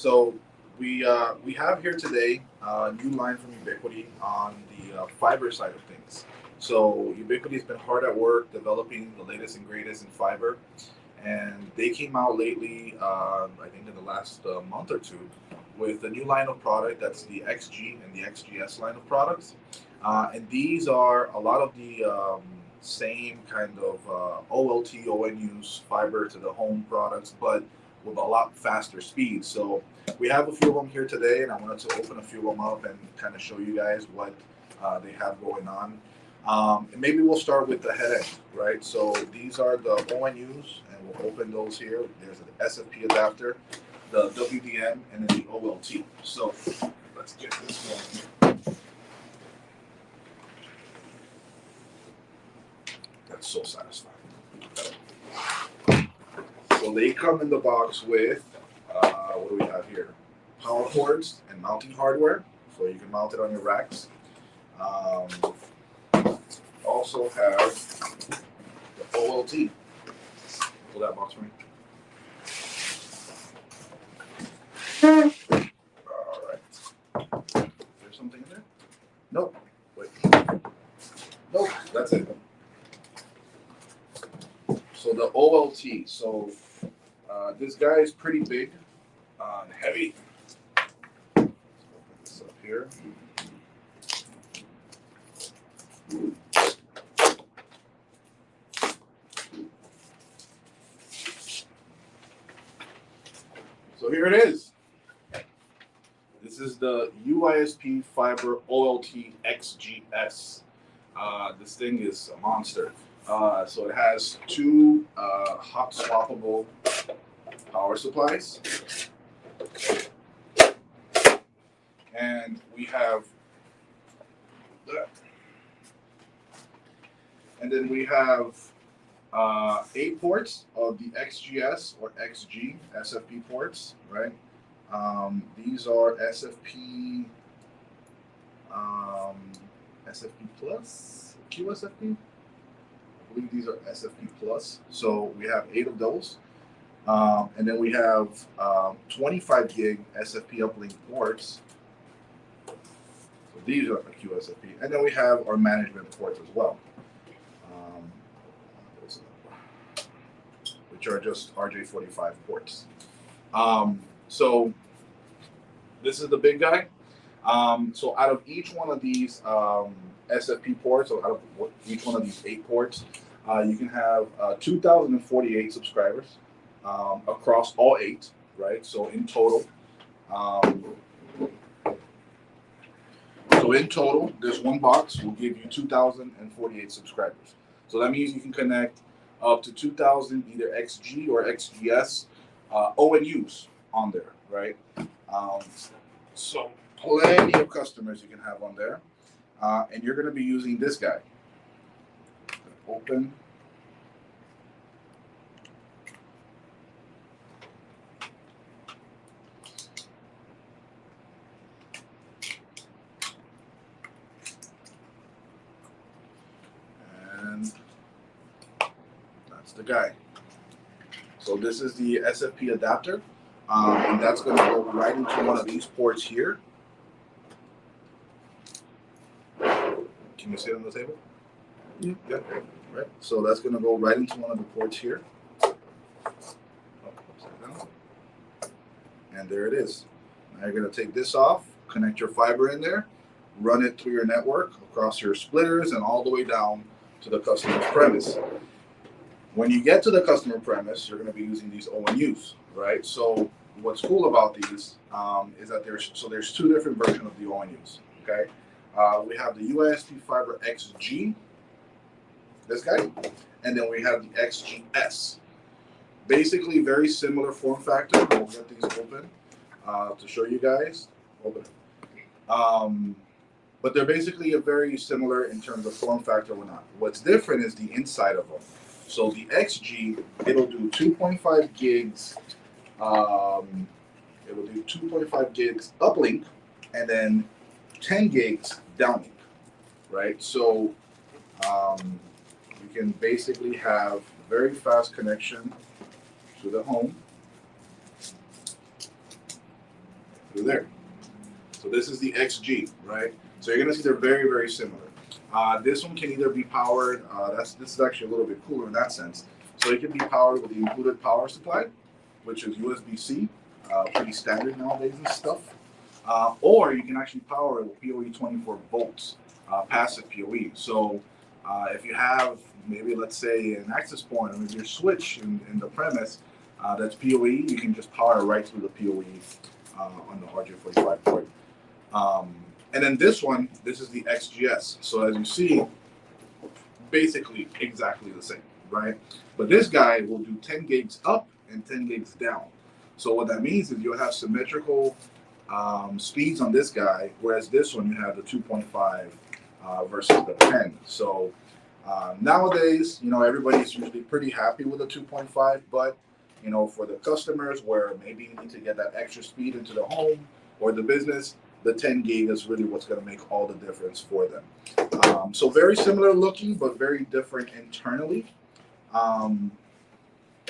So we have here today a new line from Ubiquity on the fiber side of things. So Ubiquity has been hard at work developing the latest and greatest in fiber, and they came out lately, I think in the last month or two, with a new line of product that's the XG and the XGS line of products. And these are a lot of the same kind of OLT, ONUs, fiber to the home products, but with a lot faster speed. So we have a few of them here today, and I wanted to open a few of them up and kind of show you guys what they have going on. And maybe we'll start with the head end, right? So these are the ONUs, and we'll open those here. There's an SFP adapter, the WDM, and then the OLT. So let's get this going. That's so satisfying. So they come in the box with, what do we have here? Power cords and mounting hardware, so you can mount it on your racks. Also have the OLT. Pull that box for me. All right. Is there something in there? Nope. Wait. Nope. That's it. So the OLT. So this guy is pretty big and heavy. Let's open this up here. So here it is. This is the UISP-FIBER-XGS. This thing is a monster. So it has two hot swappable power supplies. And we have that. And then we have 8 ports of the XGS or XG SFP ports, right? These are SFP SFP plus QSFP. I believe these are SFP plus. So we have 8 of those, and then we have 25 gig SFP uplink ports. So these are QSFP, and then we have our management ports as well. Which are just RJ45 ports. So this is the big guy. So out of each one of these SFP ports, or out of each one of these 8 ports, you can have 2,048 subscribers across all 8, right? So in total, this one box will give you 2,048 subscribers. So that means you can connect up to 2,000 either XG or XGS ONUs on there, right? So plenty of customers you can have on there, and you're going to be using this guy. Open. And that's the guy. So this is the SFP adapter, and that's going to go right into one of these ports here. Can you see it on the table? Yeah. Right. So that's going to go right into one of the ports here. Oh, upside down. And there it is. Now you're going to take this off, connect your fiber in there, run it through your network across your splitters and all the way down to the customer's premise. When you get to the customer premise, you're going to be using these ONUs, right? So what's cool about these is that there's 2 different versions of the ONUs, okay? We have the UISP-FIBER-XG, this guy, and then we have the XGS. Basically very similar form factor. We'll get these open to show you guys. Open it. But they're basically very similar in terms of form factor or not. What's different is the inside of them. So the XG, it'll do 2.5 gigs. It will do 2.5 gigs uplink, and then 10 gigs downlink, right? So you can basically have very fast connection to the home. through there. So this is the XG, right? So you're gonna see they're very, very similar. This one can either be powered, this is actually a little bit cooler in that sense. So it can be powered with the included power supply, which is USB-C, pretty standard nowadays and stuff. Or you can actually power it with PoE 24 volts, passive PoE. So if you have maybe, let's say, an access point or maybe your switch in the premise that's PoE, you can just power right through the PoE on the RJ45 port. And then this one, this is the XGS. So as you see, basically exactly the same, right? But this guy will do 10 gigs up and 10 gigs down. So what that means is you'll have symmetrical speeds on this guy, whereas this one you have the 2.5 versus the 10. So nowadays, you know, everybody's usually pretty happy with the 2.5, but you know, for the customers where maybe you need to get that extra speed into the home or the business, the 10 gig is really what's going to make all the difference for them. So very similar looking, but very different internally. And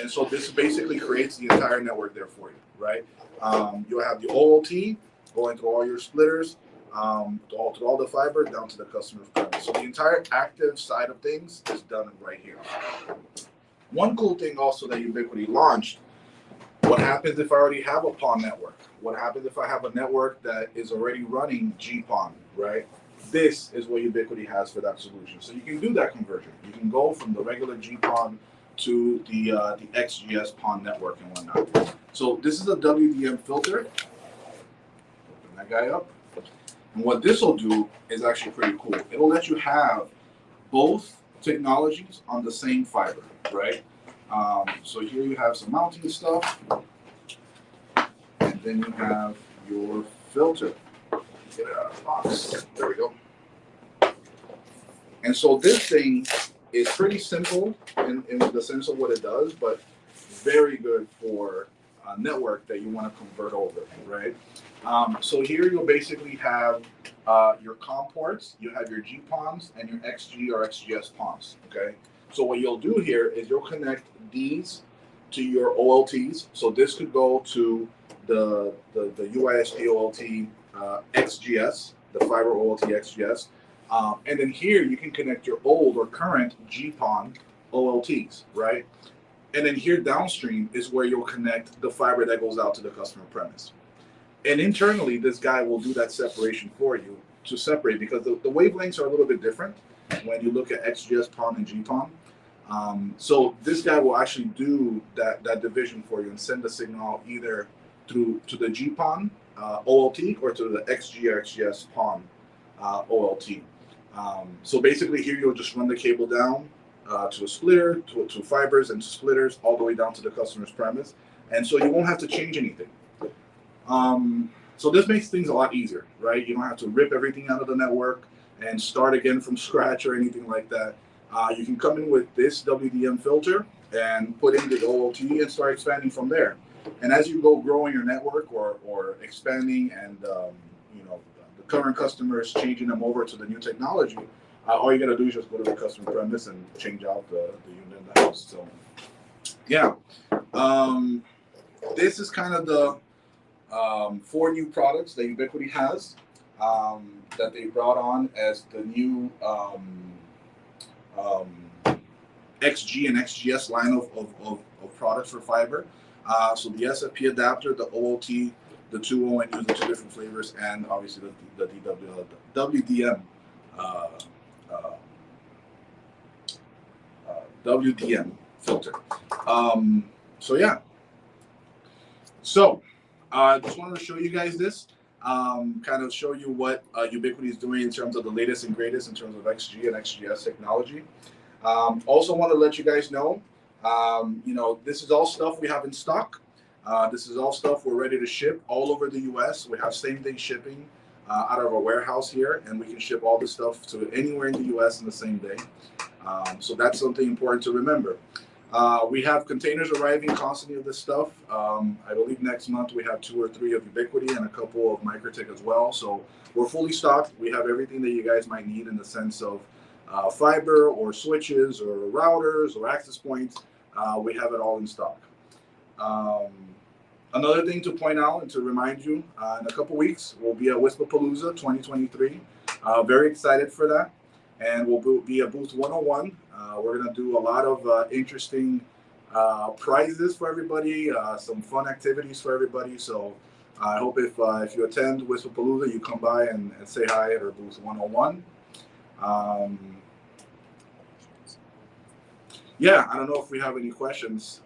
so this basically creates the entire network there for you, right? You'll have the OLT going through all your splitters, through all the fiber down to the customer's premise. So the entire active side of things is done right here. One cool thing also that Ubiquiti launched, what happens if I already have a PON network? What happens if I have a network that is already running GPON, right? This is what Ubiquiti has for that solution. So you can do that conversion. You can go from the regular GPON to the XGS PON network and whatnot. So this is a WDM filter. Open that guy up. And what this will do is actually pretty cool. It'll let you have both technologies on the same fiber, right? So here you have some mounting stuff, and then you have your filter. Get it out of the box. There we go. And so this thing is pretty simple in the sense of what it does, but very good for a network that you want to convert over, right? So here you'll basically have your COM ports, you have your GPONs, and your XG or XGS PONs, okay? So what you'll do here is you'll connect these to your OLTs. So this could go to the UISP OLT XGS, the fiber OLT XGS. And then here you can connect your old or current GPON OLTs, right? And then here downstream is where you'll connect the fiber that goes out to the customer premise. And internally, this guy will do that separation for you to separate, because the wavelengths are a little bit different when you look at XGS PON and GPON. So this guy will actually do that division for you and send the signal either through to the GPON OLT or to the XG or XGS PON OLT. So basically here you'll just run the cable down to a splitter, to fibers and to splitters, all the way down to the customer's premise. And so you won't have to change anything. So this makes things a lot easier, right? You don't have to rip everything out of the network and start again from scratch or anything like that. You can come in with this WDM filter and put in the OLT and start expanding from there. And as you go growing your network or expanding and you know, the current customers changing them over to the new technology, all you gotta do is just go to the customer premise and change out the unit in the house. So yeah, this is kind of the 4 new products that Ubiquiti has that they brought on as the new XG and XGS line of products for fiber. So the SFP adapter, the OLT, the 2.0 and using 2 different flavors, and obviously the WDM WDM filter. So yeah. So I just wanted to show you guys this, kind of show you what Ubiquiti is doing in terms of the latest and greatest in terms of XG and XGS technology. Also want to let you guys know, you know, this is all stuff we have in stock. This is all stuff we're ready to ship all over the US. We have same-day shipping out of our warehouse here, and we can ship all this stuff to anywhere in the US in the same day. So that's something important to remember. We have containers arriving constantly of this stuff. I believe next month we have 2 or 3 of Ubiquiti and a couple of Microtech as well. So we're fully stocked. We have everything that you guys might need in the sense of fiber or switches or routers or access points. We have it all in stock. Another thing to point out and to remind you, in a couple weeks, we'll be at UISP-Palooza 2023. Very excited for that. And we'll be at booth 101. We're going to do a lot of interesting prizes for everybody, some fun activities for everybody. So I hope if you attend UISP-Palooza, you come by and say hi at our booth 101. Yeah, I don't know if we have any questions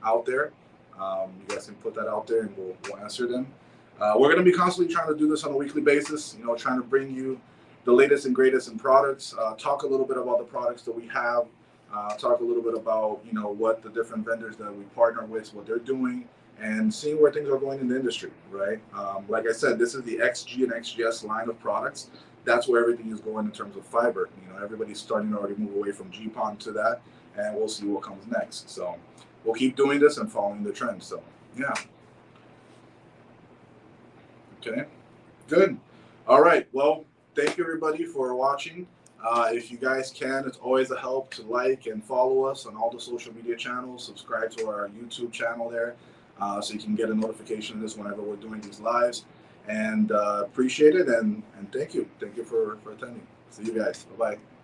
out there. You guys can put that out there and we'll answer them. We're going to be constantly trying to do this on a weekly basis, you know, trying to bring you the latest and greatest in products, talk a little bit about the products that we have, talk a little bit about, you know, what the different vendors that we partner with, what they're doing, and seeing where things are going in the industry, right? Like I said, this is the XG and XGS line of products. That's where everything is going in terms of fiber. You know, everybody's starting to already move away from GPON to that, and we'll see what comes next. So we'll keep doing this and following the trend. So yeah. Okay, good. All right, well, thank you everybody for watching. If you guys can, it's always a help to like and follow us on all the social media channels. Subscribe to our YouTube channel there, so you can get a notification of this whenever we're doing these lives. And appreciate it, and thank you. Thank you for attending. See you guys. Bye-bye.